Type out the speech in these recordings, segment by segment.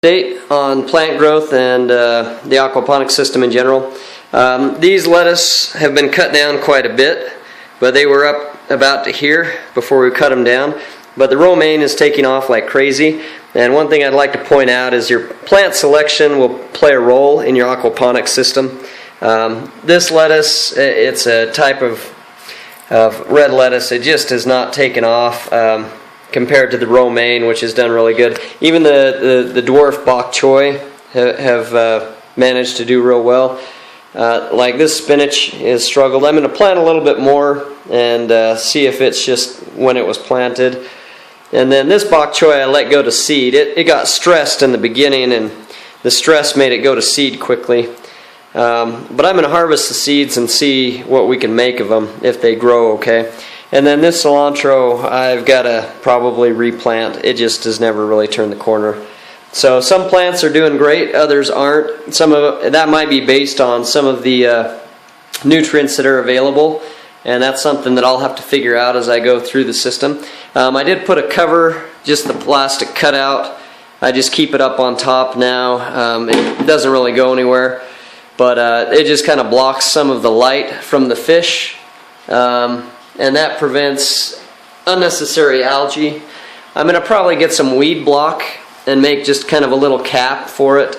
update on plant growth and the aquaponics system in general. These lettuce have been cut down quite a bit, but they were up about to here before we cut them down. But the romaine is taking off like crazy, and one thing I'd like to point out is your plant selection will play a role in your aquaponics system. This lettuce, it's a type of red lettuce. It just has not taken off compared to the romaine, which has done really good. Even the dwarf bok choy have managed to do real well. Like this spinach has struggled. I'm going to plant a little bit more and see if it's just when it was planted. And then this bok choy I let go to seed. It got stressed in the beginning, and the stress made it go to seed quickly. But I'm going to harvest the seeds and see what we can make of them if they grow okay. And then this cilantro I've got to probably replant. It just has never really turned the corner. So some plants are doing great, others aren't. Some of that might be based on some of the nutrients that are available, and that's something that I'll have to figure out as I go through the system. I did put a cover, just the plastic cutout. I just keep it up on top now. It doesn't really go anywhere, but it just kind of blocks some of the light from the fish, and that prevents unnecessary algae. I'm going to probably get some weed block and make just kind of a little cap for it,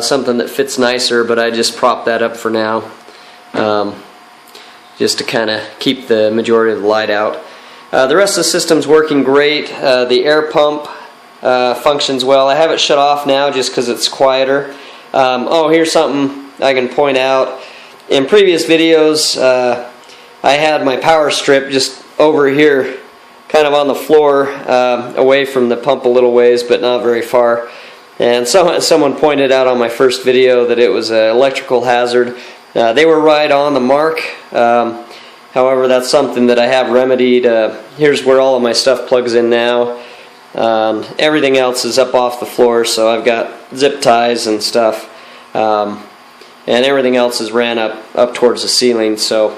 something that fits nicer, but I just prop that up for now, just to kind of keep the majority of the light out. The rest of the system's working great. The air pump functions well. I have it shut off now just because it's quieter. Oh, here's something I can point out. In previous videos, I had my power strip just over here, kind of on the floor, away from the pump a little ways, but not very far. And someone pointed out on my first video that it was an electrical hazard. They were right on the mark. However, that's something that I have remedied. Here's where all of my stuff plugs in now. Everything else is up off the floor, so I've got zip ties and stuff. And everything else is ran up towards the ceiling, so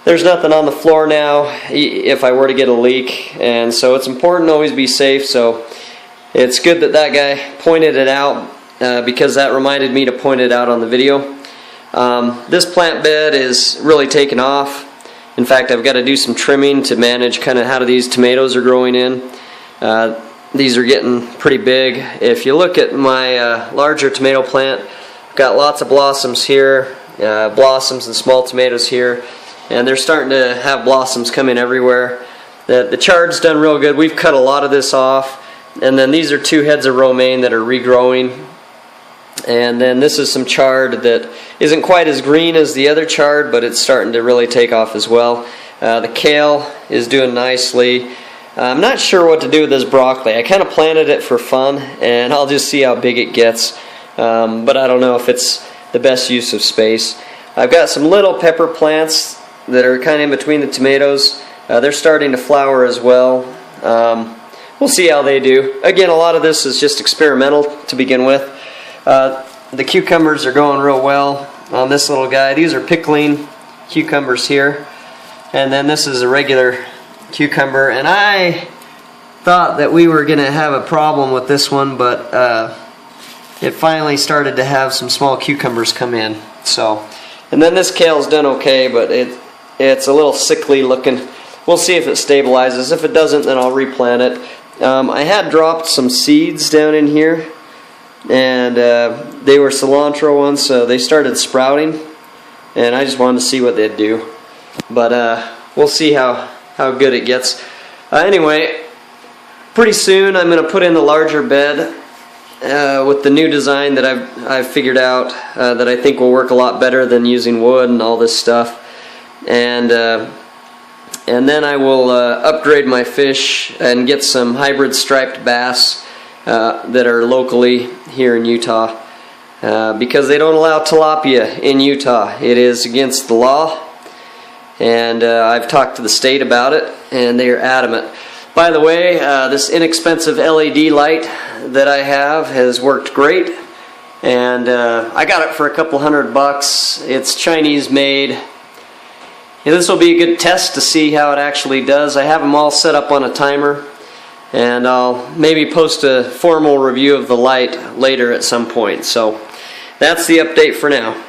there's nothing on the floor now if I were to get a leak. And so it's important to always be safe, so it's good that that guy pointed it out, because that reminded me to point it out on the video. This plant bed is really taken off. In fact, I've got to do some trimming to manage kind of how these tomatoes are growing in. These are getting pretty big. If you look at my larger tomato plant, I've got lots of blossoms here, blossoms and small tomatoes here, and they're starting to have blossoms coming everywhere. The chard's done real good. We've cut a lot of this off, and then these are 2 heads of romaine that are regrowing. And then this is some chard that isn't quite as green as the other chard, but it's starting to really take off as well. The kale is doing nicely. I'm not sure what to do with this broccoli. I kind of planted it for fun, and I'll just see how big it gets. But I don't know if it's the best use of space. I've got some little pepper plants that are kind of in between the tomatoes. They're starting to flower as well. We'll see how they do. Again, a lot of this is just experimental to begin with. The cucumbers are going real well on this little guy. These are pickling cucumbers here, and then this is a regular cucumber. And I thought that we were going to have a problem with this one, but it finally started to have some small cucumbers come in. So, and then this kale's done okay, but it's a little sickly looking. We'll see if it stabilizes. If it doesn't, then I'll replant it. I had dropped some seeds down in here, and they were cilantro ones, so they started sprouting, and I just wanted to see what they'd do. But we'll see how good it gets. Anyway, pretty soon I'm going to put in the larger bed with the new design that I've figured out that I think will work a lot better than using wood and all this stuff. And then I will upgrade my fish and get some hybrid striped bass that are locally here in Utah, because they don't allow tilapia in Utah. It is against the law, and I've talked to the state about it, and they are adamant. By the way, this inexpensive LED light that I have has worked great, and I got it for a couple $100. It's Chinese made. And this will be a good test to see how it actually does. I have them all set up on a timer, and I'll maybe post a formal review of the light later at some point. So that's the update for now.